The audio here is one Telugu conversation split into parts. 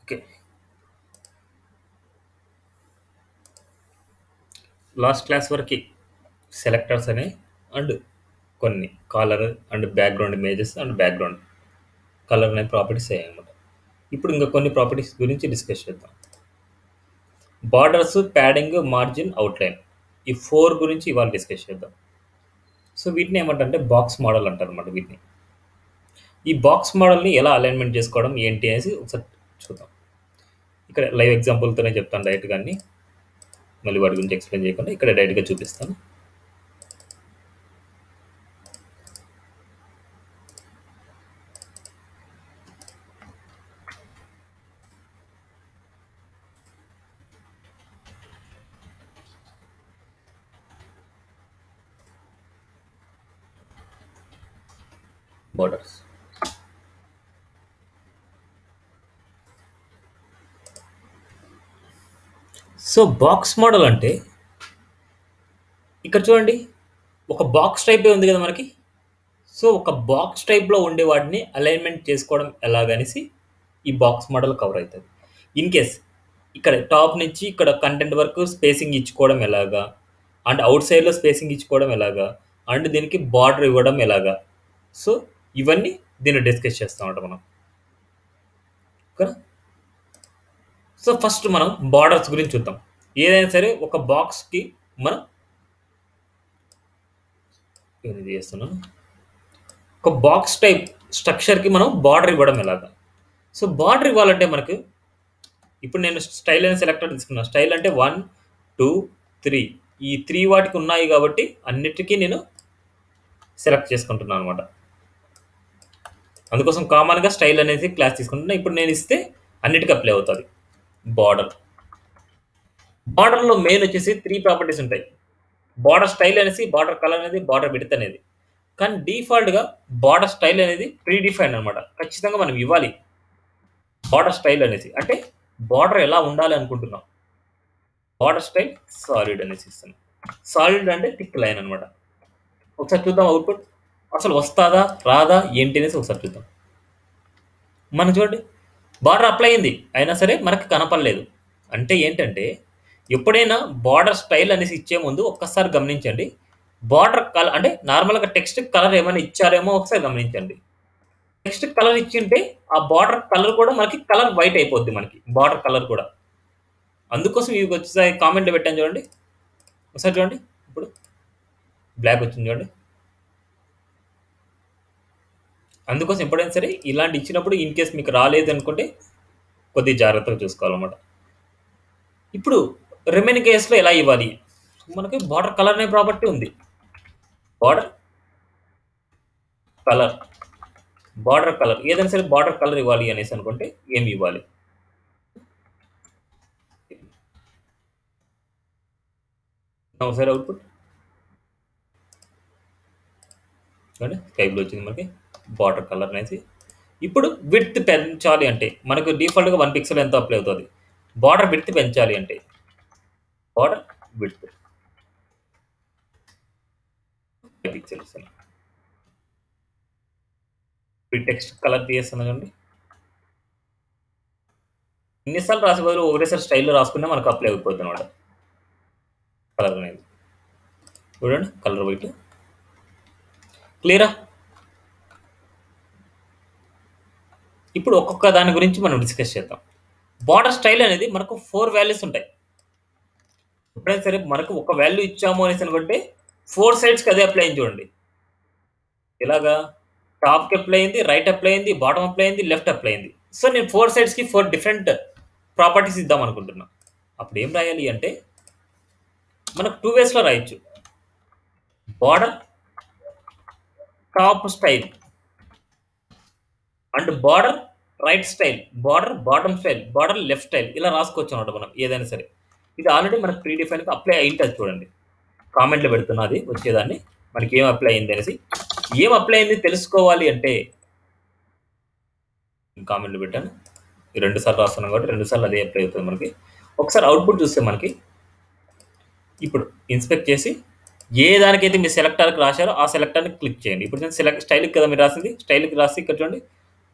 ఓకే. లాస్ట్ క్లాస్ వరకి సెలెక్టర్స్ అనే అండ్ కొన్ని colour and background images and background colour అనే ప్రాపర్టీస్ అయ్యాయన్నమాట. ఇప్పుడు ఇంకా కొన్ని ప్రాపర్టీస్ గురించి డిస్కస్ చేద్దాం. బార్డర్స్, ప్యాడింగ్, మార్జిన్, అవుట్లైన్, ఈ 4 గురించి ఇవాళ డిస్కస్ చేద్దాం. సో వీటిని ఏమంటారంటే బాక్స్ మోడల్ అంటారు అన్నమాట. వీటిని ఈ బాక్స్ మోడల్ని ఎలా అలైన్మెంట్ చేసుకోవడం ఏంటి అనేసి ఒకసారి చూద్దాం. ఇక్కడ లైవ్ ఎగ్జాంపుల్తోనే చెప్తాను డైరెక్ట్ కానీ, మళ్ళీ వాటి గురించి ఎక్స్ప్లెయిన్ చేయకుండా ఇక్కడ డైరెక్ట్గా చూపిస్తాను. బార్డర్స్, సో బాక్స్ మోడల్ అంటే ఇక్కడ చూడండి, ఒక బాక్స్ టైపే ఉంది కదా మనకి. సో ఒక బాక్స్ టైప్లో ఉండే వాటిని అలైన్మెంట్ చేసుకోవడం ఎలాగనేసి ఈ బాక్స్ మోడల్ కవర్ అవుతుంది. ఇన్ కేస్ ఇక్కడ టాప్ నుంచి ఇక్కడ కంటెంట్ వరకు స్పేసింగ్ ఇచ్చుకోవడం ఎలాగా, అండ్ అవుట్ సైడ్లో స్పేసింగ్ ఇచ్చుకోవడం ఎలాగా, అండ్ దీనికి బార్డర్ ఇవ్వడం ఎలాగా, సో ఇవన్నీ దీన్ని డిస్కస్ చేస్తామన్నమాట మనం. ఓకేనా? సో ఫస్ట్ మనం బార్డర్స్ గురించి చూద్దాం. ఏదైనా సరే ఒక బాక్స్కి మనం ఇది చేస్తున్నాను, ఒక బాక్స్ టైప్ స్ట్రక్చర్కి మనం బార్డర్ ఇవ్వడం ఎలాగా. సో బార్డర్ ఇవ్వాలంటే మనకు ఇప్పుడు నేను స్టైల్ అనే సెలెక్టర్ తీసుకున్నాను. స్టైల్ అంటే 1, 2, 3 ఈ 3 వాటికి ఉన్నాయి కాబట్టి అన్నిటికీ నేను సెలెక్ట్ చేసుకుంటున్నాను అనమాట. అందుకోసం కామన్గా స్టైల్ అనేది క్లాస్ తీసుకుంటున్నా. ఇప్పుడు నేను ఇస్తే అన్నిటికీ అప్లై అవుతుంది. బార్డర్లో మెయిన్ వచ్చేసి 3 ప్రాపర్టీస్ ఉంటాయి. బార్డర్ స్టైల్ అనేసి, బార్డర్ కలర్ అనేది, బార్డర్ విడ్త్ అనేది. కానీ డిఫాల్ట్గా బార్డర్ స్టైల్ అనేది ప్రీ డిఫైన్డ్ అనమాట. ఖచ్చితంగా మనం ఇవ్వాలి బార్డర్ స్టైల్ అనేసి. అంటే బార్డర్ ఎలా ఉండాలి అనుకుంటున్నాం. బార్డర్ స్టైల్ సాలిడ్ అనేసి ఇస్తాను. సాలిడ్ అంటే థిక్ లైన్ అనమాట. ఒకసారి చూద్దాం అవుట్పుట్ అసలు వస్తుందా రాదా ఏంటి అనేసి ఒకసారి చూద్దాం. మనం చూడండి, బార్డర్ అప్లై అయింది అయినా సరే మనకు కనపడలేదు. అంటే ఏంటంటే ఎప్పుడైనా బార్డర్ స్టైల్ అనేసి ఇచ్చే ముందు ఒక్కసారి గమనించండి. బార్డర్ కలర్ అంటే నార్మల్గా టెక్స్ట్ కలర్ ఏమైనా ఇచ్చారేమో ఒకసారి గమనించండి. టెక్స్ట్ కలర్ ఇచ్చింటే ఆ బార్డర్ కలర్ కూడా మనకి కలర్ వైట్ అయిపోద్ది, మనకి బార్డర్ కలర్ కూడా. అందుకోసం ఇవి వచ్చేసారి కామెంట్లో పెట్టాను చూడండి. ఒకసారి చూడండి, ఇప్పుడు బ్లాక్ వచ్చింది చూడండి. అందుకోసం ఎప్పుడైనా సరే ఇలాంటి ఇచ్చినప్పుడు ఇన్ కేస్ మీకు రాలేదు అనుకుంటే కొద్దిగా జాగ్రత్తగా చూసుకోవాలన్నమాట. ఇప్పుడు రిమైనింగ్ కేసులో ఎలా ఇవ్వాలి, మనకి బార్డర్ కలర్ అనే ప్రాపర్టీ ఉంది. బార్డర్ కలర్, బార్డర్ కలర్ ఏదైనా సరే బార్డర్ కలర్ ఇవ్వాలి అనేసి అనుకుంటే ఏమి ఇవ్వాలి. ఒకసారి అవుట్పుట్ అంటే స్కై బ్లూ వచ్చింది మనకి బార్డర్ కలర్ అనేసి. ఇప్పుడు విడ్త్ పెంచాలి అంటే మనకు డిఫాల్ట్గా 1 పిక్సెల్ ఎంతో అప్లై అవుతుంది. బార్డర్ విడ్త్ పెంచాలి అంటే border width 5 pixels. Text colour తీసేస్తున్నా చూడండి. ఎన్నిసార్లు రాసే బదులు ఒకటేసారి స్టైల్లో రాసుకున్నా మనకు అప్లై అయిపోద్ది అనమాట కలర్ అనేది. చూడండి కలర్ వైట్ క్లియరా. ఇప్పుడు ఒక్కొక్క దాని గురించి మనం డిస్కస్ చేద్దాం. బార్డర్ స్టైల్ అనేది మనకు 4 వాల్యూస్ ఉంటాయి. ఎప్పుడైనా సరే మనకు ఒక వాల్యూ ఇచ్చాము అనేసి అనుకుంటే 4 సైడ్స్కి అదే అప్లై అయింది చూడండి. ఇలాగా టాప్కి అప్లై అయింది, రైట్ అప్లై అయింది, బాటమ్ అప్లై అయింది, లెఫ్ట్ అప్లై అయింది. సో నేను 4 సైడ్స్కి 4 డిఫరెంట్ ప్రాపర్టీస్ ఇద్దాం అనుకుంటున్నా. అప్పుడు ఏం రాయాలి అంటే మనకు 2 వేస్లో రాయొచ్చు. Border top style and border right style, border bottom style, border left style, ఇలా రాసుకోవచ్చు అనమాట మనం ఏదైనా సరే. ఇది ఆల్రెడీ మనకు ప్రీ డిఫైన్గా అప్లై అయింటుంది చూడండి. కామెంట్లో పెడుతున్నది వచ్చేదాన్ని మనకి ఏం అప్లై అయింది అనేసి. ఏం అప్లై అయింది తెలుసుకోవాలి అంటే కామెంట్లో పెట్టాను. 2 సార్లు రాస్తున్నాం కాబట్టి 2 సార్లు అదే అప్లై అవుతుంది మనకి. ఒకసారి అవుట్పుట్ చూస్తే మనకి ఇప్పుడు ఇన్స్పెక్ట్ చేసి ఏ దానికైతే మీరు సెలెక్టర్కి రాశారో ఆ సెలెక్టర్ని క్లిక్ చేయండి. ఇప్పుడు నేను స్టైల్కి కదా మీరు రాసింది, స్టైల్కి రాసి ఇక్కడ చూడండి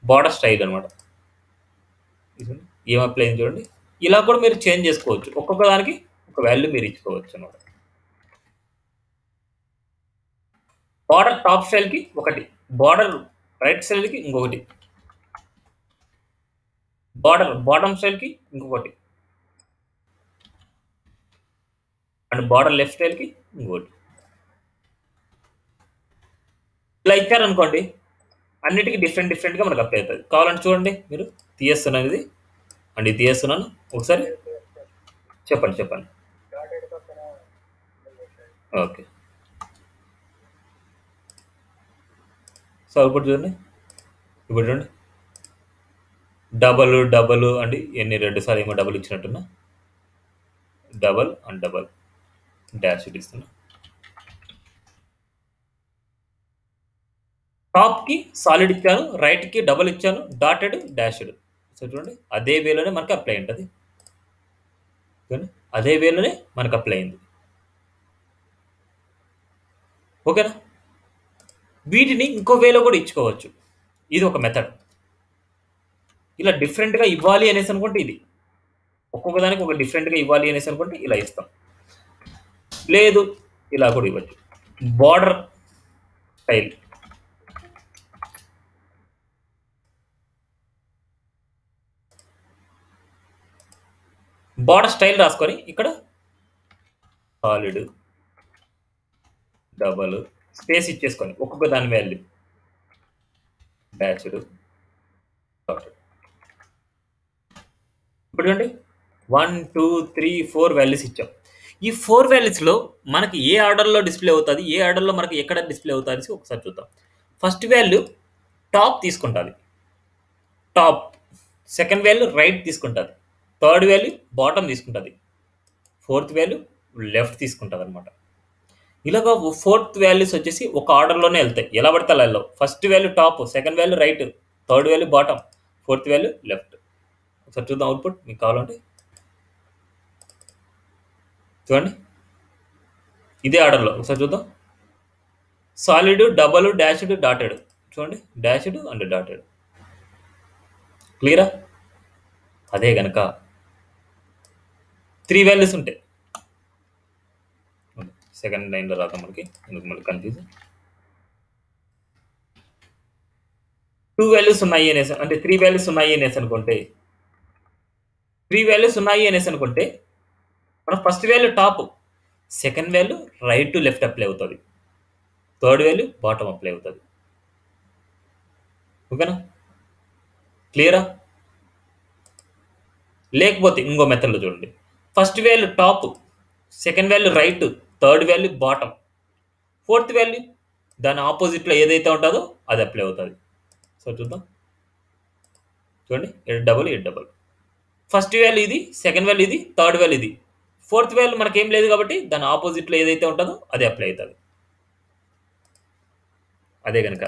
బార్డర్ స్టైల్ అనమాట. ఏం అప్లై అయింది చూడండి. ఇలా కూడా మీరు చేంజ్ చేసుకోవచ్చు. ఒక్కొక్క దానికి ఒక వాల్యూ మీరు ఇచ్చుకోవచ్చు అనమాట. బార్డర్ టాప్ స్టైల్కి ఒకటి, బార్డర్ రైట్ స్టైల్కి ఇంకొకటి, బార్డర్ బాటమ్ స్టైల్కి ఇంకొకటి, అండ్ బార్డర్ లెఫ్ట్ స్టైల్కి ఇంకొకటి. ఇలా ఇచ్చారనుకోండి, అన్నిటికీ డిఫరెంట్ డిఫరెంట్గా మనకు అప్లై అవుతుంది. కావాలంటే చూడండి, మీరు తీయేస్తున్నాను ఇది అండ్ ఇది తీయేస్తున్నాను. ఒకసారి చెప్పండి చెప్పండి. ఓకే, సో ఇప్పుడు చూడండి, ఇప్పుడు చూడండి, డబల్ డబల్ అండి, ఎన్ని 2 సార్లు ఏమో డబుల్ ఇచ్చినట్టున్నా, డబల్ అండ్ డబల్ డాష్ ఇస్తున్నా. టాప్కి సాలిడ్ ఇచ్చాను, రైట్కి డబల్ ఇచ్చాను, డాటెడ్ డాష్డ్. సో చూడండి, అదే వేలోనే మనకి అప్లై ఉంటుంది. అదే వేలోనే మనకు అప్లై అయింది. ఓకేనా? వీటిని ఇంకో వేలో కూడా ఇచ్చుకోవచ్చు. ఇది ఒక మెథడ్. ఇలా డిఫరెంట్గా ఇవ్వాలి అనేసి అనుకుంటే ఇది, ఒక్కొక్క దానికి ఒక డిఫరెంట్గా ఇవ్వాలి అనేసి అనుకుంటే ఇలా ఇస్తాం. లేదు, ఇలా కూడా ఇవ్వచ్చు. బార్డర్ స్టైల్, బార్డర్ స్టైల్ రాసుకొని ఇక్కడ సాలిడ్ డబల్ స్పేస్ ఇచ్చేసుకొని ఒక్కొక్క దాని వాల్యూ డాష్డ్ డాటెడ్. ఇప్పుడు చూడండి, 1 2 3 4 వాల్యూస్ ఇచ్చాం. ఈ 4 వాల్యూస్లో మనకి ఏ ఆర్డర్లో డిస్ప్లే అవుతుంది, ఏ ఆర్డర్లో మనకి ఎక్కడ డిస్ప్లే అవుతుంది ఒకసారి చూద్దాం. ఫస్ట్ వాల్యూ టాప్ తీసుకుంటుంది, టాప్. సెకండ్ వాల్యూ రైట్ తీసుకుంటుంది, థర్డ్ వాల్యూ బాటమ్ తీసుకుంటుంది, ఫోర్త్ వాల్యూ లెఫ్ట్ తీసుకుంటుంది అనమాట. ఇలాగ ఫోర్త్ వాల్యూస్ వచ్చేసి ఒక ఆర్డర్లోనే వెళ్తాయి, ఎలా పడితే అలా వెళ్ళవు. First value top, second value right, third value bottom, fourth value left. ఒకసారి చూద్దాం అవుట్పుట్ మీకు కావాలంటే. చూడండి, ఇదే ఆర్డర్లో ఒకసారి చూద్దాం. Solid double dashed dotted. చూడండి, డాష్డ్ అండ్ డాటెడ్. క్లియరా? అదే కనుక 3 వాల్యూస్ ఉంటాయి. సెకండ్ లైన్లో రాద్దాం, మనకి ఎందుకు మళ్ళీ కన్ఫ్యూజన్. 2 వాల్యూస్ ఉన్నాయి అనేసి అంటే 3 వాల్యూస్ ఉన్నాయి అనేసి అనుకుంటే, 3 వాల్యూస్ ఉన్నాయి అనేసి అనుకుంటే మనం first value top, second value right to left apply అవుతుంది, థర్డ్ వాల్యూ బాటమ్ అప్లై అవుతుంది. ఓకేనా? క్లియరా? లేకపోతే ఇంకో మెథడ్లో చూడండి, first value top, second value right, third value bottom, fourth value దాని ఆపోజిట్లో ఏదైతే ఉంటుందో అది అప్లై అవుతుంది. సో చూద్దాం, చూడండి, 8 డబల్ 8 డబల్. ఫస్ట్ వాల్యూ ఇది, సెకండ్ వాల్యూ ఇది, థర్డ్ వాల్యూ ఇది, ఫోర్త్ వాల్యూ మనకేం లేదు కాబట్టి దాని ఆపోజిట్లో ఏదైతే ఉంటుందో అది అప్లై అవుతుంది. అదే కనుక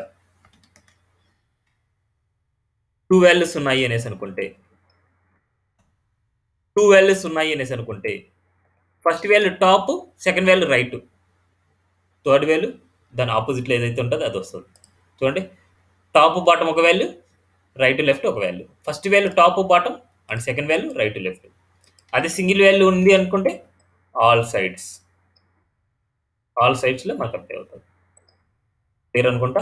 2 వాల్యూస్ ఉన్నాయి అనేసి అనుకుంటే, 2 వాల్యూస్ ఉన్నాయి అనేసి అనుకుంటే first value top, second value right, third value దాని ఆపోజిట్లో ఏదైతే ఉంటుందో అది వస్తుంది. చూడండి, టాప్ బాటమ్ ఒక వాల్యూ, రైట్ లెఫ్ట్ ఒక value. First value top bottom and second value right left. అదే సింగిల్ వాల్యూ ఉంది అనుకుంటే ఆల్ సైడ్స్లో మనకు అప్లై అవుతుంది. క్లియర్ అనుకుంటా.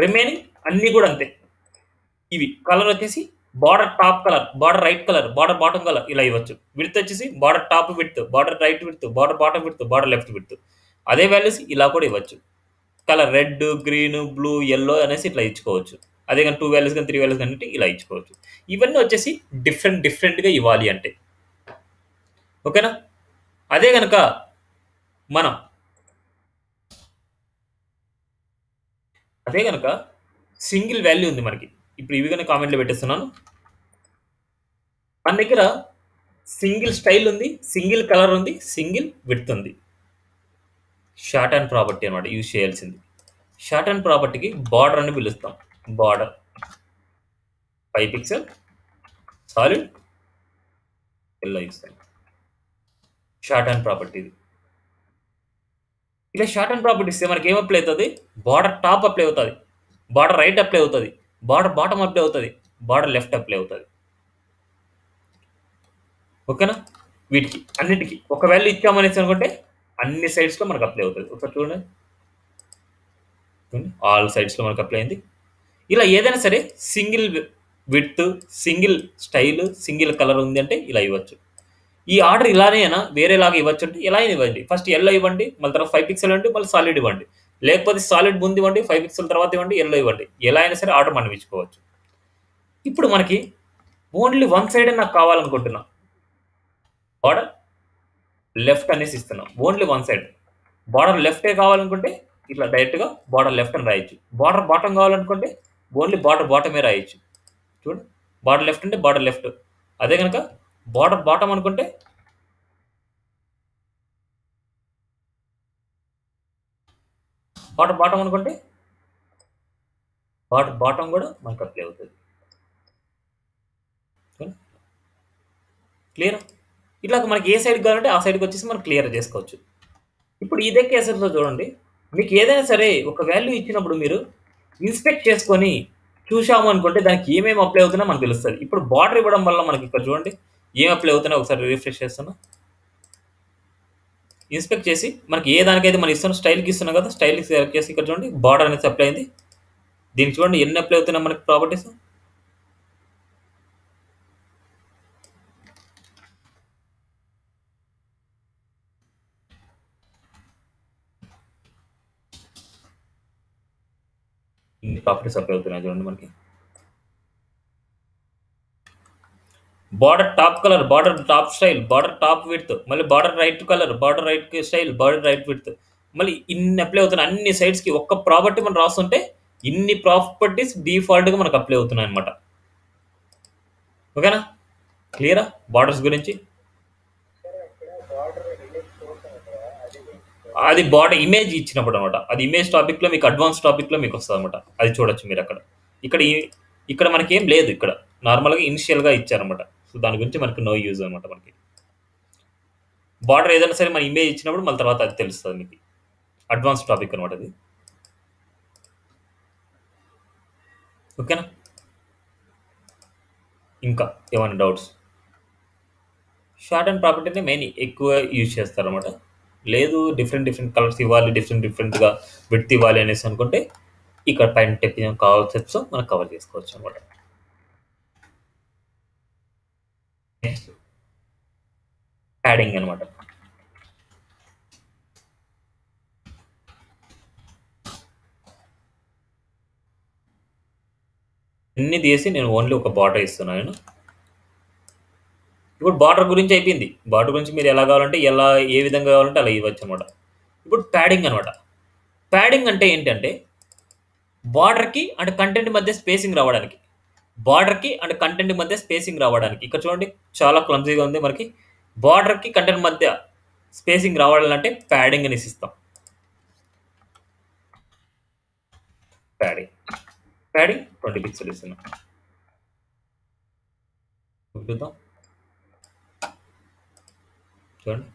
రిమైనింగ్ అన్నీ కూడా అంతే. ఇవి కలర్ వచ్చేసి border top colour, border right colour, border bottom colour ఇలా ఇవ్వచ్చు. విడ్త్ వచ్చేసి border top width, border right width, border bottom width, border left width. అదే వాల్యూస్ ఇలా కూడా ఇవ్వచ్చు. Colour red, green, blue, yellow అనేసి ఇట్లా ఇచ్చుకోవచ్చు. అదే కానీ 2 వాల్యూస్ కానీ 3 వాల్యూస్ కానీ ఇలా ఇచ్చుకోవచ్చు. ఇవన్నీ వచ్చేసి డిఫరెంట్గా ఇవ్వాలి అంటే. ఓకేనా? అదే కనుక మనం సింగిల్ వాల్యూ ఉంది మనకి. ఇప్పుడు ఇవి కానీ కామెంట్లో పెట్టేస్తున్నాను. మన దగ్గర సింగిల్ స్టైల్ ఉంది, సింగిల్ కలర్ ఉంది, సింగిల్ విడ్త్ ఉంది. షార్ట్ అండ్ ప్రాపర్టీ అనమాట యూజ్ చేయాల్సింది. షార్ట్ అండ్ ప్రాపర్టీకి బార్డర్ అని పిలుస్తాం. బార్డర్ 5 పిక్సెల్ సాలిడ్ ఎల్లో ఇస్తాం. షార్ట్ అండ్ ప్రాపర్టీ ఇది. ఇలా షార్ట్ అండ్ ప్రాపర్టీ ఇస్తే మనకి ఏం అప్లై అవుతుంది? బార్డర్ టాప్ అప్లై అవుతుంది, బార్డర్ రైట్ అప్లై అవుతుంది, బార్డర్ బాటమ్ అప్లై అవుతుంది, బార్డర్ లెఫ్ట్ అప్లై అవుతుంది. ఓకేనా? వీటికి అన్నిటికి ఒక వాల్యూ ఇచ్చామనేసి అనుకుంటే అన్ని సైడ్స్‌లో మనకు అప్లై అవుతది. ఒకసారి చూడండి. ఆల్ సైడ్స్‌లో మనకు అప్లై అయింది. ఇలా ఏదైనా సరే single width, single style, single colour ఉంది అంటే ఇలా ఇవ్వచ్చు. ఈ ఆర్డర్ ఇలానేనా వేరేలాగా ఇవ్వచ్చు అంటే ఇలా అయినా ఇవ్వండి. ఫస్ట్ యెల్లో ఇవ్వండి. మళ్ళీ తర్వాత 5 పిక్సెల్ ఇవ్వండి. మళ్ళీ సాలిడ్ ఇవ్వండి. లేకపోతే సాలిడ్ ముందు ఇవ్వండి. 5 పిక్సెల్ తర్వాత ఇవ్వండి. యెల్లో ఇవ్వండి. ఎలా అయినా సరే ఆర్డర్ మనం ఇచ్చుకోవచ్చు. ఇప్పుడు మనకి ఓన్లీ వన్ సైడే నాకు కావాలనుకుంటున్నా. బార్డర్ లెఫ్ట్ అనేసి ఇస్తున్నాం. Only one side. బార్డర్ లెఫ్టే కావాలనుకుంటే ఇట్లా డైరెక్ట్‌గా బార్డర్ లెఫ్ట్ అని రాయొచ్చు. బార్డర్ బాటమ్ కావాలనుకుంటే ఓన్లీ బార్డర్ బాటమే రాయొచ్చు. చూడండి. బార్డర్ లెఫ్ట్ అంటే బార్డర్ లెఫ్ట్. అదే గనక బార్డర్ బాటమ్ అనుకుంటే బార్డర్ బాటమ్ అనుకుంటే బార్డర్ బాటమ్ కూడా మనకు అప్లై అవుతది. క్లియరా? ఇట్లాగ మనకి ఏ సైడ్‌కి కావాలంటే ఆ సైడ్‌కి వచ్చేసి మనం క్లియర్ చేసుకోవచ్చు. ఇప్పుడు ఇదే కేసెస్‌లో చూడండి. మీకు ఏదైనా సరే ఒక వాల్యూ ఇచ్చినప్పుడు మీరు ఇన్స్పెక్ట్ చేసుకొని చూసాము అనుకుంటే దానికి ఏమేమి అప్లై అవుతున్నాయో మనకు తెలుస్తది. ఇప్పుడు బార్డర్ ఇవ్వడం వల్ల మనకి ఇక్కడ చూడండి ఏం అప్లై అవుతున్నాయో ఒకసారి రిఫ్రెష్ చేస్తున్నా. ఇన్స్పెక్ట్ చేసి మనకి ఏ దానికైతే మనం ఇస్తున్నాం స్టైల్‌కి ఇస్తున్నాం కదా! స్టైల్‌కి సెలెక్ట్ చేసి ఇక్కడ చూడండి బార్డర్ అనేది అప్లై అయింది. దీనికి చూడండి ఎన్ని అప్లై అవుతున్నాయి మనకి ప్రాపర్టీస్. ఇన్ని ప్రాపర్టీస్ అప్లై అవుతున్నాయి చూడండి మనకి. Border top colour, border top style, border top width, మళ్ళీ border right colour, border right style, border right width. మళ్ళీ ఇన్ని అప్లై అవుతున్నాయి అన్ని సైడ్స్‌కి ఒక్క ప్రాపర్టీ మనం రాస్తుంటే ఇన్ని ప్రాపర్టీస్ డిఫాల్ట్‌గా మనకు అప్లై అవుతున్నాయి అన్నమాట. ఓకేనా? క్లియరా? బార్డర్స్ గురించి. అది బార్డర్ ఇమేజ్ ఇచ్చినప్పుడు అనమాట. అది ఇమేజ్ టాపిక్‌లో మీకు అడ్వాన్స్ టాపిక్‌లో మీకు వస్తదనమాట. అది చూడొచ్చు మీరక్కడ. ఇక్కడ ఇక్కడ మనకేం లేదు ఇక్కడ. నార్మల్‌గా ఇనిషియల్‌గా ఇచ్చారనమాట. సో, దాని గురించి మనకి నో యూజ్ అనమాట మనకి. బార్డర్ ఏదైనా సరే మన ఇమేజ్ ఇచ్చినప్పుడు మళ్ళీ తర్వాత అది తెలుస్తది మీకు. అడ్వాన్స్ టాపిక్ అనమాట అది. ఓకేనా? ఇంకా ఏమైనా డౌట్స్? షార్ట్ అండ్ ప్రాపర్టీనే మెయిన్ ఎక్కువ యూజ్ చేస్తారనమాట. లేదు డిఫరెంట్ కలర్స్ ఇవ్వాలి, డిఫరెంట్‌గా విడ్త్ ఇవ్వాలి అనేసి అనుకుంటే ఇక్కడ పైన చెప్పిన కాన్సెప్ట్స్ మనం కవర్ చేసుకోవచ్చు అనమాట. నెక్స్ట్ ప్యాడింగ్ అనమాట. అన్ని తీసి నేను ఓన్లీ ఒక బార్డర్ ఇస్తున్నాను. ఇప్పుడు బార్డర్ గురించి అయిపోయింది. బార్డర్ గురించి మీరు ఎలా కావాలంటే ఎలా ఏ విధంగా కావాలంటే అలా ఇవ్వచ్చు అనమాట. ఇప్పుడు ప్యాడింగ్ అనమాట. ప్యాడింగ్ అంటే ఏంటంటే బార్డర్‌కి అండ్ కంటెంట్ మధ్య స్పేసింగ్ రావడానికి. బార్డర్‌కి అండ్ కంటెంట్ మధ్య స్పేసింగ్ రావడానికి. ఇక్కడ చూడండి చాలా క్లమ్జీగా ఉంది మనకి. బార్డర్‌కి కంటెంట్ మధ్య స్పేసింగ్ రావాలంటే ప్యాడింగ్ అనేసి ఇస్తాం. ప్యాడింగ్. ప్యాడింగ్ 20 పిక్సెల్ ఇస్తున్నాం. చూద్దాం. చూడండి.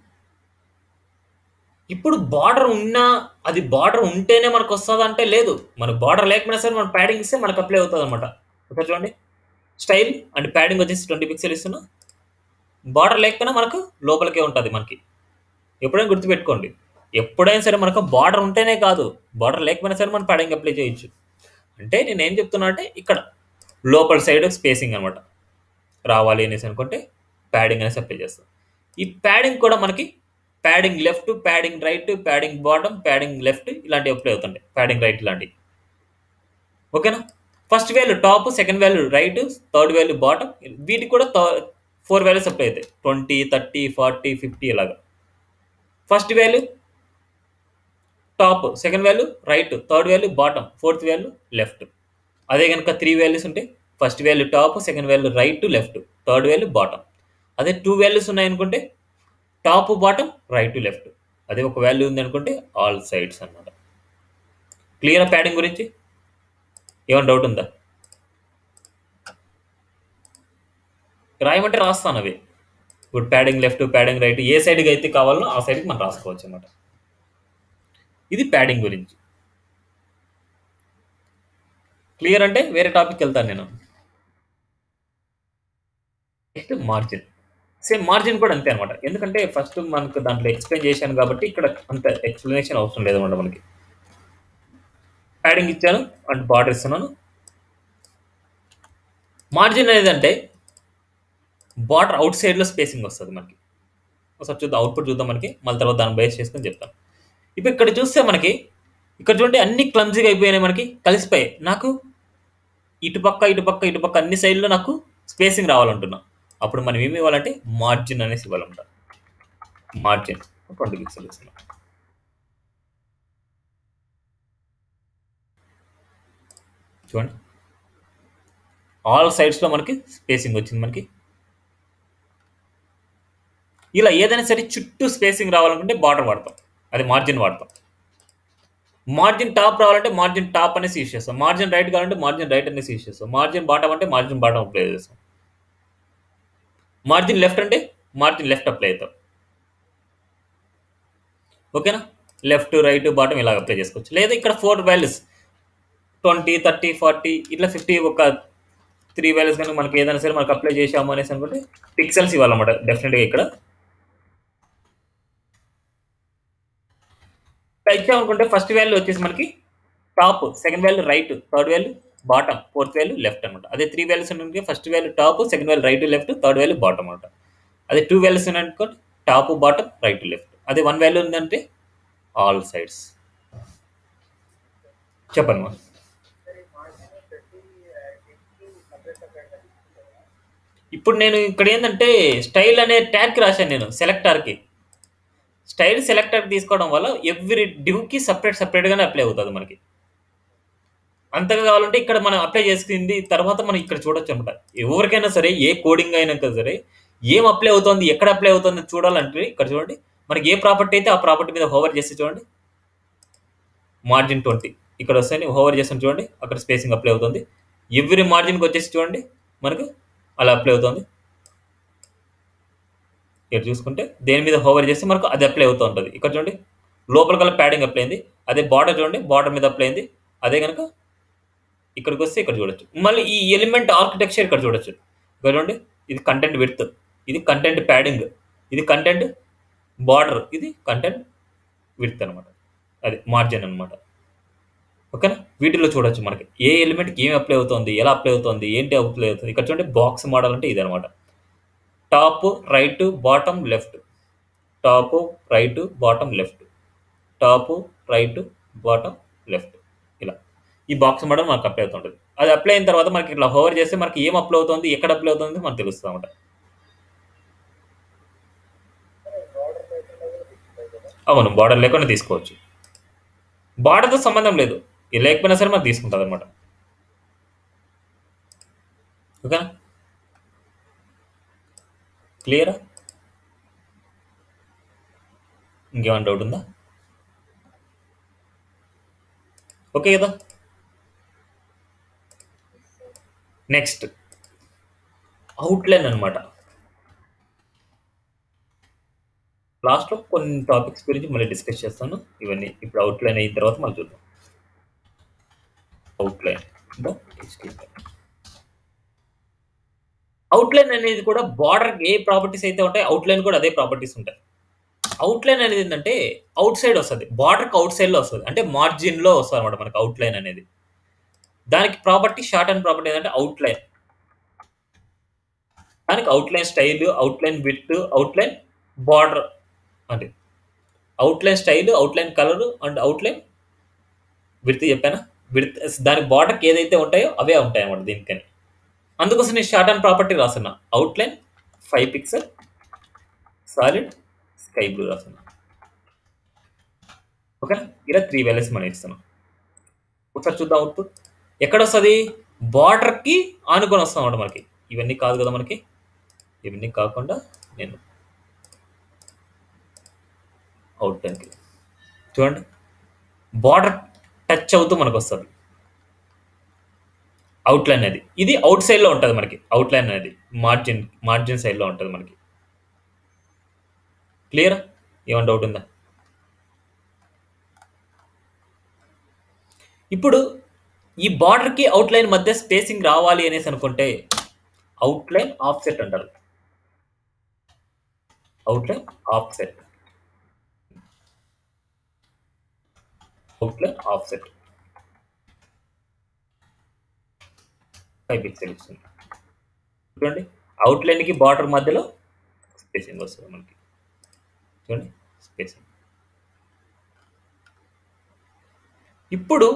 ఇప్పుడు బార్డర్ ఉన్నా అది బార్డర్ ఉంటేనే మనకు వస్తదంటే లేదు. మనకు బార్డర్ లేకపోయినా సరే మనం ప్యాడింగ్ ఇస్తే మనకు అప్లై అవుతదనమాట. ఒకసారి చూడండి. స్టైల్ అండ్ ప్యాడింగ్ వచ్చేసి 20 పిక్సెల్ ఇస్తున్నా. బార్డర్ లేకపోయినా మనకు లోపలికే ఉంటది మనకి. ఎప్పుడైనా గుర్తుపెట్టుకోండి. ఎప్పుడైనా సరే మనకు బార్డర్ ఉంటేనే కాదు. బార్డర్ లేకపోయినా సరే మనం ప్యాడింగ్ అప్లై చేయొచ్చు. అంటే నేనేం చెప్తున్నా అంటే ఇక్కడ లోపల సైడ్ స్పేసింగ్ అనమాట. రావాలి అనేసి అనుకుంటే ప్యాడింగ్ అనేసి అప్లై చేస్తాం. ఈ ప్యాడింగ్ కూడా మనకి padding left, padding right, padding bottom, padding left ఇలాంటివి అప్లై అవుతుంటాయి. ప్యాడింగ్ రైట్ ఇలాంటివి. ఓకేనా? First value top, second value right, third value bottom వీటికి కూడా 4 వాల్యూస్ అప్లై అవుతాయి. 20, 30, 40, 50 ఇలాగా. First value top, second value right, third value bottom, fourth value left. అదే కనుక 3 వాల్యూస్ ఉంటే first value top, second value right, left, third value bottom. అదే 2 వాల్యూస్ ఉన్నాయనుకుంటే టాప్, బాటమ్, రైట్, లెఫ్ట్. అదే ఒక వాల్యూ ఉంది అనుకుంటే ఆల్ సైడ్స్ అన్నమాట. క్లియర్ ప్యాడింగ్ గురించి ఏమైనా డౌట్ ఉందా? రాయమంటే రాస్తాను అవి. ఇప్పుడు ప్యాడింగ్ లెఫ్ట్, ప్యాడింగ్ రైట్ ఏ సైడ్కి అయితే కావాలో ఆ సైడ్కి మనం రాసుకోవచ్చు అన్నమాట. ఇది ప్యాడింగ్ గురించి. క్లియర్ అంటే వేరే టాపిక్ వెళ్తాను నేను. Next margin. సేమ్ మార్జిన్ కూడా అంతే అనమాట. ఎందుకంటే ఫస్ట్ మనకు దాంట్లో ఎక్స్‌ప్లెయిన్ చేశాను కాబట్టి ఇక్కడ అంత ఎక్స్‌ప్లనేషన్ అవసరం లేదనమాట మనకి. ప్యాడింగ్ ఇచ్చాను అండ్ బార్డర్ ఇస్తున్నాను. మార్జిన్ అనేదంటే బార్డర్ అవుట్ సైడ్‌లో స్పేసింగ్ వస్తది మనకి. ఒకసారి చూద్దాం అవుట్‌పుట్ చూద్దాం మనకి. మళ్ళీ తర్వాత దాన్ని బేస్ చేసుకొని చెప్తాను. ఇప్పుడు ఇక్కడ చూస్తే మనకి ఇక్కడ చూడండి అన్ని క్లమ్జీగా అయిపోయినాయి మనకి. కలిసిపోయాయి. నాకు ఇటుపక్క అన్ని సైడ్‌లో నాకు స్పేసింగ్ రావాలంటున్నా. అప్పుడు మనం ఏమి ఇవ్వాలంటే మార్జిన్ అనేసి ఇవ్వాలన్నమాట. మార్జిన్ 20 పిక్సెల్ ఇస్తున్నాం. చూడండి. ఆల్ సైడ్స్‌లో మనకి స్పేసింగ్ వచ్చింది మనకి. ఇలా ఏదైనా సరే చుట్టూ స్పేసింగ్ రావాలనుకుంటే బార్డర్ వాడతాం. అది మార్జిన్ వాడతాం. మార్జిన్ టాప్ రావాలంటే మార్జిన్ టాప్ అనేసి యూజ్ చేస్తాం. మార్జిన్ రైట్ కావాలంటే మార్జిన్ రైట్ అనేసి యూజ్ చేస్తాం. మార్జిన్ బాటమ్ అంటే మార్జిన్ బాటమ్ అప్లై చేస్తాం. మార్జిన్ లెఫ్ట్ అంటే మార్జిన్ లెఫ్ట్ అప్లై అవుతాం. ఓకేనా? లెఫ్ట్ రైట్ బాటమ్ ఇలాగ అప్లై చేసుకోవచ్చు. లేదా ఇక్కడ 4 వాల్యూస్ 20, 30, 40 ఇట్లా 50 ఒక 3 వాల్యూస్ కానీ మనకి ఏదైనా సరే మనకు అప్లై చేసాము అనేసి అనుకుంటే పిక్సెల్స్ ఇవ్వాలన్నమాట డెఫినెట్గా ఇక్కడ. ఇచ్చామనుకుంటే ఫస్ట్ వాల్యూ వచ్చేసి మనకి top, second value right, third value bottom, fourth value left అనమాట. అదే 3 వాల్యూస్ ఉంటే first value top, second value right left, third value bottom అనమాట. అదే 2 వాల్యూస్ ఉన్నాయనుకోండి టాప్ బాటమ్ రైట్ లెఫ్ట్. అదే 1 వాల్యూ ఉందంటే ఆల్ సైడ్స్. చెప్పండి మా. ఇప్పుడు నేను ఇక్కడ ఏంటంటే స్టైల్ అనే ట్యాగ్ రాశాను నేను సెలెక్టర్కి. స్టైల్ సెలెక్టర్ తీసుకోవడం వల్ల ఎవ్రీ డివ్కి సపరేట్గానే అప్లై అవుతుంది మనకి. అంతగా కావాలంటే ఇక్కడ మనం అప్లై చేసుకుంది తర్వాత మనం ఇక్కడ చూడొచ్చు అనమాట. ఎవరికైనా సరే ఏ కోడింగ్ అయినా సరే ఏం అప్లై అవుతుంది, ఎక్కడ అప్లై అవుతుంది చూడాలంటే ఇక్కడ చూడండి. మనకి ఏ ప్రాపర్టీ అయితే ఆ ప్రాపర్టీ మీద హోవర్ చేస్తే చూడండి మార్జిన్ 20 ఇక్కడ వస్తాయి. హోవర్ చేస్తాను చూడండి అక్కడ స్పేసింగ్ అప్లై అవుతుంది. ఎవ్రీ మార్జిన్కి వచ్చేసి చూడండి మనకు అలా అప్లై అవుతుంది. ఇక్కడ చూసుకుంటే దేని మీద హోవర్ చేస్తే మనకు అది అప్లై అవుతూ ఉంటుంది. ఇక్కడ చూడండి లోపల కల్లా ప్యాడింగ్ అప్లై అయింది. అదే బార్డర్ చూడండి బార్డర్ మీద అప్లై అయింది. అదే కనుక ఇక్కడికి వస్తే ఇక్కడ చూడొచ్చు. మళ్ళీ ఈ ఎలిమెంట్ ఆర్కిటెక్చర్ ఇక్కడ చూడొచ్చు. ఇక్కడ చూడండి ఇది కంటెంట్ విడ్త్, ఇది కంటెంట్ ప్యాడింగ్, ఇది కంటెంట్ బార్డర్, ఇది కంటెంట్ విడ్త్ అనమాట. అది మార్జిన్ అనమాట. ఓకేనా? వీటిలో చూడొచ్చు మనకి ఏ ఎలిమెంట్కి ఏమి అప్లై అవుతుంది, ఎలా అప్లై అవుతుంది, ఏంటి అప్లై అవుతుంది. ఇక్కడ చూడండి బాక్స్ మోడల్ అంటే ఇది అనమాట. Top right bottom left, top right bottom left, top right bottom left, ఇలా ఈ బాక్స్ మోడల్ మనకు అప్లై అవుతుంటుంది. అది అప్లై అయిన తర్వాత మనకి ఇట్లా హోవర్ చేస్తే మనకి ఏం అప్లై అవుతుంది, ఎక్కడ అప్లై అవుతుంది మనకు తెలుస్తుంది అనమాట. అవును, బార్డర్ లేకుండా తీసుకోవచ్చు. బార్డర్తో సంబంధం లేదు, ఇది లేకపోయినా సరే మనకు తీసుకుంటుంది అనమాట. ఓకేనా? క్లియరా? ఇంకేమైనా డౌట్ ఉందా? ఓకే కదా. నెక్స్ట్ అవుట్లైన్ అనమాట. లాస్ట్లో కొన్ని టాపిక్స్ గురించి మళ్ళీ డిస్కస్ చేస్తాను. ఇవన్నీ ఇప్పుడు అవుట్లైన్ అయిన తర్వాత మళ్ళీ చూద్దాం. అవుట్లైన్ అవుట్లైన్ అనేది కూడా బార్డర్ ఏ ప్రాపర్టీస్ అయితే ఉంటాయి అవుట్లైన్ కూడా అదే ప్రాపర్టీస్ ఉంటాయి. అవుట్లైన్ అనేది ఏంటంటే అవుట్ సైడ్ వస్తుంది, బార్డర్కి అవుట్ సైడ్లో వస్తుంది, అంటే మార్జిన్లో వస్తుంది అనమాట మనకి అవుట్లైన్ అనేది. దానికి ప్రాపర్టీ షార్ట్ అండ్ ప్రాపర్టీ ఏంటంటే అవుట్లైన్. దానికి outline style, outline width, outline border, అంటే outline style, outline colour and outline width చెప్పానా. విడ్త్ దానికి బార్డర్కి ఏదైతే ఉంటాయో అవే ఉంటాయి అన్నమాట దీనికని. అందుకోసం నేను షార్ట్ అండ్ ప్రాపర్టీ రాస్తున్నా. Outline 5 pixel solid sky blue రాస్తున్నా. ఓకేనా? ఇలా 3 వాల్యూస్ మనం ఇస్తున్నాం. ఒకసారి చూద్దాం అవుట్పుట్ ఎక్కడ వస్తుంది. బార్డర్కి ఆనుకొని వస్తాం అన్నమాట మనకి. ఇవన్నీ కాదు కదా మనకి, ఇవన్నీ కాకుండా నేను అవుట్లైన్కి చూడండి బార్డర్ టచ్ అవుతూ మనకు వస్తుంది అవుట్లైన్ అనేది. ఇది అవుట్ సైడ్లో ఉంటుంది మనకి. అవుట్లైన్ అనేది మార్జిన్ సైడ్లో ఉంటుంది మనకి. క్లియర్? ఏమైనా డౌట్ ఉందా? ఇప్పుడు ఈ బార్డర్కి అవుట్లైన్ మధ్య స్పేసింగ్ రావాలి అనేసి అనుకుంటే అవుట్లైన్ ఆఫ్సెట్ అంటారు. Outline offset, outline offset 5 pixel ఇస్తుంది. చూడండి అవుట్లైన్కి బార్డర్ మధ్యలో స్పేసింగ్ వస్తుంది మనకి. చూడండి స్పేసింగ్. ఇప్పుడు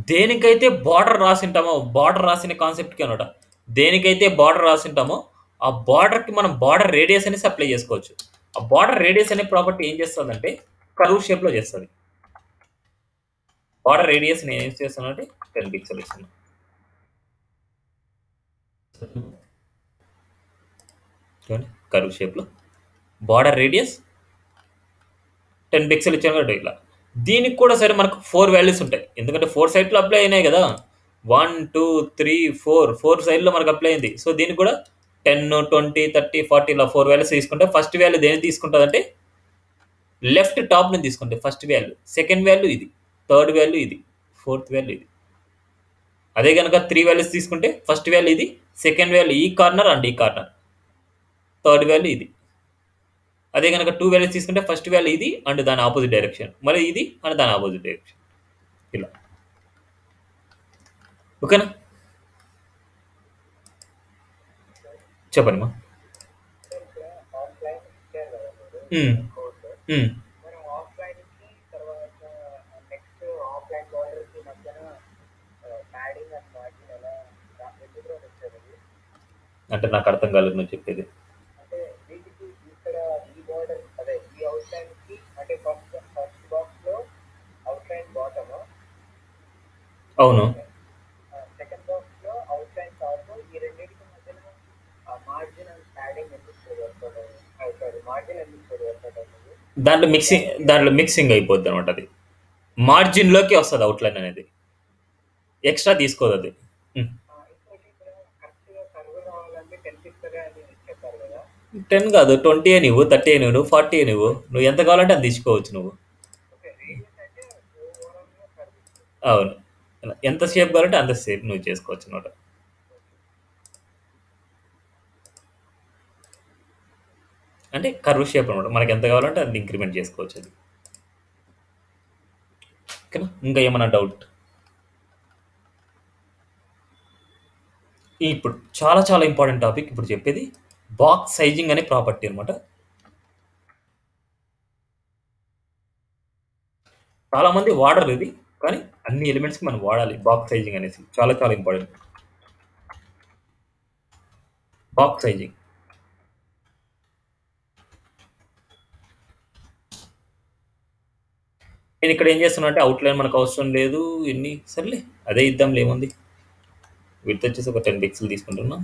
దేనికైతే బార్డర్ రాసింటామో, బార్డర్ రాసిన కాన్సెప్ట్కి అనమాట, దేనికైతే బార్డర్ రాసింటామో ఆ బార్డర్కి మనం బార్డర్ రేడియస్ అనేసి అప్లై చేసుకోవచ్చు. ఆ బార్డర్ రేడియస్ అనే ప్రాపర్టీ ఏం చేస్తుందంటే కర్వ్ షేప్లో చేస్తుంది. బార్డర్ రేడియస్ నేను ఏం చేస్తానంటే 10 పిక్సెల్ ఇస్తున్నాను. చూడండి కర్వ్ షేప్లో బార్డర్ రేడియస్ 10 పిక్సెల్ ఇచ్చాను కాబట్టి ఇట్లా. దీనికి కూడా సరే మనకు 4 వాల్యూస్ ఉంటాయి, ఎందుకంటే 4 సైడ్లో అప్లై అయినాయి కదా. 1 2 3 4 సైడ్లో మనకు అప్లై అయింది. సో దీనికి కూడా 10 20 30 40 ఇలా 4 వాల్యూస్ తీసుకుంటే ఫస్ట్ వాల్యూ దేని తీసుకుంటుంది అంటే లెఫ్ట్ టాప్ నుంచి తీసుకుంటే ఫస్ట్ వాల్యూ, సెకండ్ వాల్యూ ఇది, థర్డ్ వాల్యూ ఇది, ఫోర్త్ వాల్యూ ఇది. అదే కనుక 3 వాల్యూస్ తీసుకుంటే ఫస్ట్ వాల్యూ ఇది, సెకండ్ వాల్యూ ఈ కార్నర్ అండ్ ఈ కార్నర్, థర్డ్ వాల్యూ ఇది. అదే కనుక 2 వాల్యూస్ తీసుకుంటే ఫస్ట్ వాల్యూ ఇది అండ్ దాని ఆపోజిట్ డైరెక్షన్, మళ్ళీ ఇది అండ్ దాని ఆపోజిట్ డైరెక్షన్, ఇలా. ఓకేనా? చెప్పండి మా. అంటే నాకు అర్థం కాలేదు నువ్వు చెప్పేది. అవును, దాంట్లో మిక్సింగ్ అయిపోద్ది అనమాట. అది మార్జిన్లోకి వస్తుంది అవుట్లైన్ అనేది, ఎక్స్ట్రా తీసుకోదు అది. 10 కాదు 20 నువ్వు 30 నువ్వు 40 నువ్వు ఎంత కావాలంటే అది తీసుకోవచ్చు నువ్వు. అవును, ఎంత షేప్ కావాలంటే అంత షేప్ నువ్వు చేసుకోవచ్చు అనమాట. అంటే కర్వ్ షేప్ అనమాట, మనకి ఎంత కావాలంటే అది ఇంక్రిమెంట్ చేసుకోవచ్చు అది. ఓకేనా? ఇంకా ఏమన్నా డౌట్? ఇప్పుడు చాలా చాలా ఇంపార్టెంట్ టాపిక్ ఇప్పుడు చెప్పేది, బాక్స్ సైజింగ్ అనే ప్రాపర్టీ అనమాట. చాలా మంది వాడరు ఇది, కానీ అన్ని ఎలిమెంట్స్కి మనం వాడాలి బాక్స్ సైజింగ్ అనేసి, చాలా చాలా ఇంపార్టెంట్. బాక్స్ సైజింగ్ నేను ఇక్కడ ఏం చేస్తున్నా అంటే అవుట్లైన్ మనకు అవసరం లేదు, ఎన్ని సర్లే అదే ఇద్దాం ఏముంది. విడ్త్ వచ్చేసి ఒక 10 పిక్సెల్ తీసుకుంటున్నా.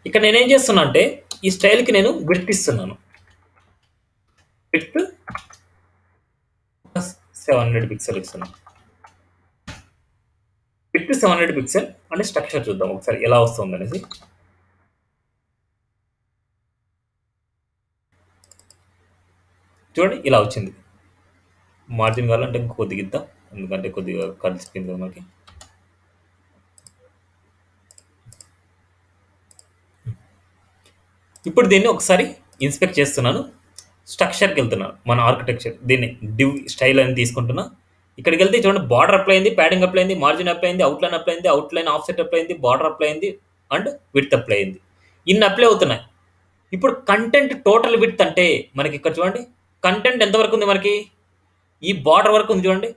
ఇక్కడ నేనేం చేస్తున్నా అంటే ఈ స్టైల్కి నేను విడ్త్ ఇస్తున్నాను, విడ్త్ 700 పిక్సెల్ ఇస్తున్నాను. విడ్త్ 700 పిక్సెల్ అంటే స్ట్రక్చర్ చూద్దాం ఒకసారి ఎలా వస్తుంది అనేసి. చూడండి ఇలా వచ్చింది. మార్జిన్ కావాలంటే కొద్దిగా ఇద్దాం, ఎందుకంటే కొద్దిగా కలిసిపోయింది కదా మనకి. ఇప్పుడు దీన్ని ఒకసారి ఇన్స్పెక్ట్ చేస్తున్నాను, స్ట్రక్చర్కి వెళ్తున్నాను, మన ఆర్కిటెక్చర్ దీన్ని డివ్ స్టైల్ అని తీసుకుంటున్నా. ఇక్కడికి వెళ్తే చూడండి బార్డర్ అప్లై అయింది, ప్యాడింగ్ అప్లై అయింది, మార్జిన్ అప్లై అయింది, అవుట్లైన్ అప్లై అయింది, అవుట్లైన్ ఆఫ్సెట్ అప్లై అయింది, బార్డర్ అప్లై అయింది అండ్ విడ్త్ అప్లై అయింది. ఇన్ని అప్లై అవుతున్నాయి. ఇప్పుడు కంటెంట్ టోటల్ విడ్త్ అంటే మనకి ఇక్కడ చూడండి కంటెంట్ ఎంతవరకు ఉంది మనకి, ఈ బార్డర్ వరకు ఉంది చూడండి.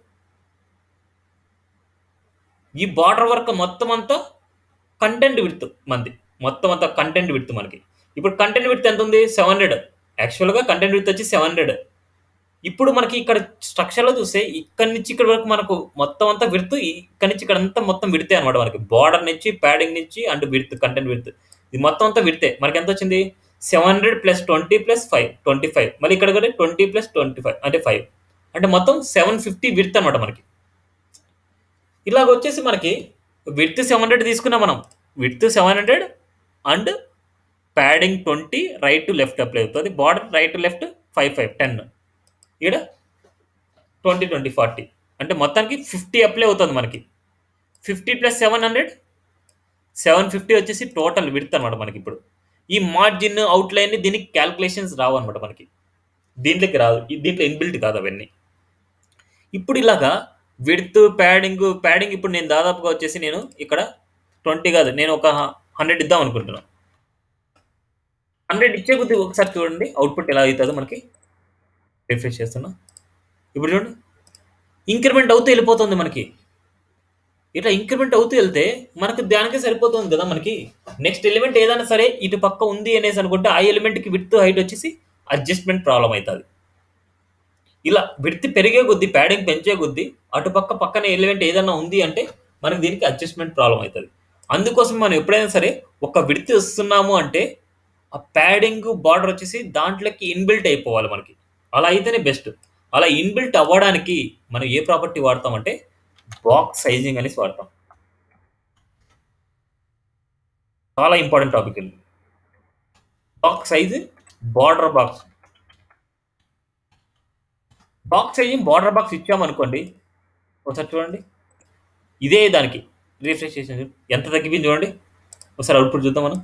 ఈ బార్డర్ వరకు మొత్తం అంతా కంటెంట్ విడ్త్ మంది, మొత్తం అంతా కంటెంట్ విడ్త్ మనకి. ఇప్పుడు కంటెంట్ విడ్త్ ఎంత ఉంది? 700. యాక్చువల్గా కంటెంట్ విడ్త్ వచ్చి 700. ఇప్పుడు మనకి ఇక్కడ స్ట్రక్చర్లో చూస్తే ఇక్కడ నుంచి ఇక్కడ వరకు మనకు మొత్తం అంతా విడ్త్, ఇక్కడ నుంచి ఇక్కడ అంతా మొత్తం విడితే అనమాట. మనకి బార్డర్ నుంచి ప్యాడింగ్ నుంచి అండ్ విడ్త్ కంటెంట్ విడ్త్ ఇది మొత్తం అంతా విడితే మనకి ఎంత వచ్చింది? 700 + 20 + 5 25. మళ్ళీ ఇక్కడ కూడా 20 + 25 అంటే 5, అంటే మొత్తం 750 విడ్త్ అనమాట మనకి. ఇలాగ వచ్చేసి మనకి విడ్త్ 700 తీసుకున్నాం మనం, width 700 and padding 20 right to left apply అవుతుంది, బార్డర్ రైట్ టు లెఫ్ట్ 5 5 10, ఇక్కడ 20 20 40, అంటే మొత్తానికి 50 అప్లై అవుతుంది మనకి. 50 + 700 750 వచ్చేసి టోటల్ విడ్త్ అనమాట మనకి. ఇప్పుడు ఈ మార్జిన్ అవుట్లైన్ దీనికి క్యాల్కులేషన్స్ రావు అనమాట మనకి. దీంట్లోకి రాదు, దీంట్లో ఇన్బిల్ట్ కాదు అవన్నీ. ఇప్పుడు ఇలాగా విడ్త్ ప్యాడింగ్ ఇప్పుడు నేను దాదాపుగా వచ్చేసి నేను ఇక్కడ 20 కాదు, నేను ఒక 100 ఇద్దాం అనుకుంటున్నాను. 100 ఇచ్చే కొద్ది ఒకసారి చూడండి అవుట్పుట్ ఎలా అవుతుందో మనకి. రిఫ్రెష్ చేస్తున్నా, ఇప్పుడు చూడండి ఇంక్రిమెంట్ అవుతూ వెళ్ళిపోతుంది మనకి. ఇట్లా ఇంక్రిమెంట్ అవుతూ వెళ్తే మనకు దానికే సరిపోతుంది కదా మనకి. నెక్స్ట్ ఎలిమెంట్ ఏదైనా సరే ఇటు పక్క ఉంది అనేసి అనుకుంటే ఆ ఎలిమెంట్కి విడ్త్ హైట్ వచ్చేసి అడ్జస్ట్మెంట్ ప్రాబ్లం అవుతుంది. ఇలా విడ్త్ పెరిగే కొద్దీ ప్యాడింగ్ పెంచే కొద్దీ అటుపక్క పక్కన ఎలిమెంట్ ఏదైనా ఉంది అంటే మనకి దీనికి అడ్జస్ట్మెంట్ ప్రాబ్లం అవుతుంది. అందుకోసం మనం ఎప్పుడైనా సరే ఒక విడ్త్ ఇస్తున్నాము అంటే ఆ ప్యాడింగ్ బార్డర్ వచ్చేసి దాంట్లోకి ఇన్బిల్ట్ అయిపోవాలి మనకి. అలా అయితేనే బెస్ట్. అలా ఇన్బిల్ట్ అవ్వడానికి మనం ఏ ప్రాపర్టీ వాడతామంటే బాక్స్ సైజింగ్ అనేసి వాడతాం. చాలా ఇంపార్టెంట్ టాపిక్ ఇది. Box size, border box. Box sizing border box ఇచ్చామనుకోండి, ఒకసారి చూడండి ఇదే దానికి రిఫ్రెష్ చేసి ఎంత తగ్గిపోయింది చూడండి. ఒకసారి అవుట్పుట్ చూద్దాం మనం.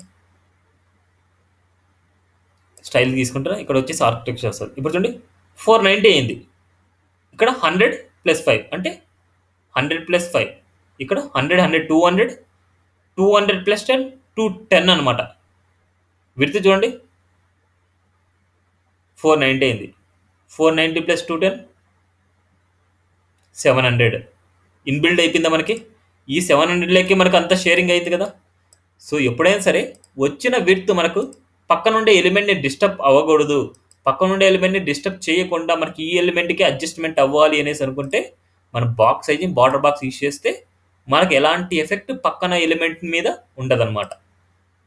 స్టైల్ తీసుకుంటారా, ఇక్కడ వచ్చేసి ఆర్కిటెక్చర్ వస్తుంది. ఇప్పుడు చూడండి 490 అయింది. ఇక్కడ 100 + 5 అంటే 100 + 5. ఇక్కడ 100 100 200 200 + 10 210 అనమాట. విడ్త్ చూడండి 490 అయింది. 490 + 210 700 ఇన్బిల్డ్ అయిపోయిందా మనకి. ఈ 700లోకి మనకు అంత షేరింగ్ అయింది కదా. సో ఎప్పుడైనా సరే వచ్చిన విడ్త్ మనకు పక్కనుండే ఎలిమెంట్ని డిస్టర్బ్ అవ్వకూడదు, పక్కనుండే ఎలిమెంట్ని డిస్టర్బ్ చేయకుండా మనకి ఈ ఎలిమెంట్కి అడ్జస్ట్మెంట్ అవ్వాలి అనేసి అనుకుంటే మనం box sizing border box use చేస్తే మనకు ఎలాంటి ఎఫెక్ట్ పక్కన ఎలిమెంట్ మీద ఉండదన్నమాట.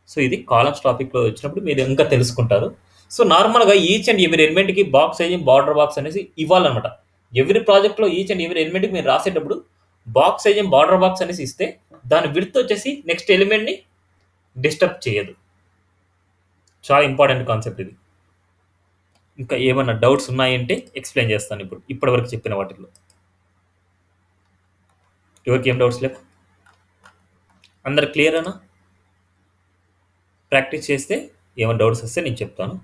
సో ఇది కాలమ్స్ టాపిక్లో వచ్చినప్పుడు మీరు ఇంకా తెలుసుకుంటారు. సో నార్మల్గా ఈచ్ అండ్ ఎవరి ఎలిమెంట్కి బాక్స్ సైజింగ్ బార్డర్ బాక్స్ అనేసి ఇవ్వాలన్నమాట. ఎవరి ప్రాజెక్ట్లో ఈచ్ అండ్ ఎవరి ఎలిమెంట్కి మీరు రాసేటప్పుడు బాక్స్ సైజింగ్ బార్డర్ బాక్స్ అనేసి ఇస్తే దాని విడ్త్ వచ్చేసి నెక్స్ట్ ఎలిమెంట్ని డిస్టర్బ్ చేయదు. చాలా ఇంపార్టెంట్ కాన్సెప్ట్ ఇది. ఇంకా ఏమైనా డౌట్స్ ఉన్నాయంటే ఎక్స్ప్లెయిన్ చేస్తాను. ఇప్పటివరకు చెప్పిన వాటిల్లో ఎవరికి ఏం డౌట్స్ లేవు, అందరు క్లియర్ అనా? ప్రాక్టీస్ చేస్తే ఏమైనా డౌట్స్ వస్తే నేను చెప్తాను.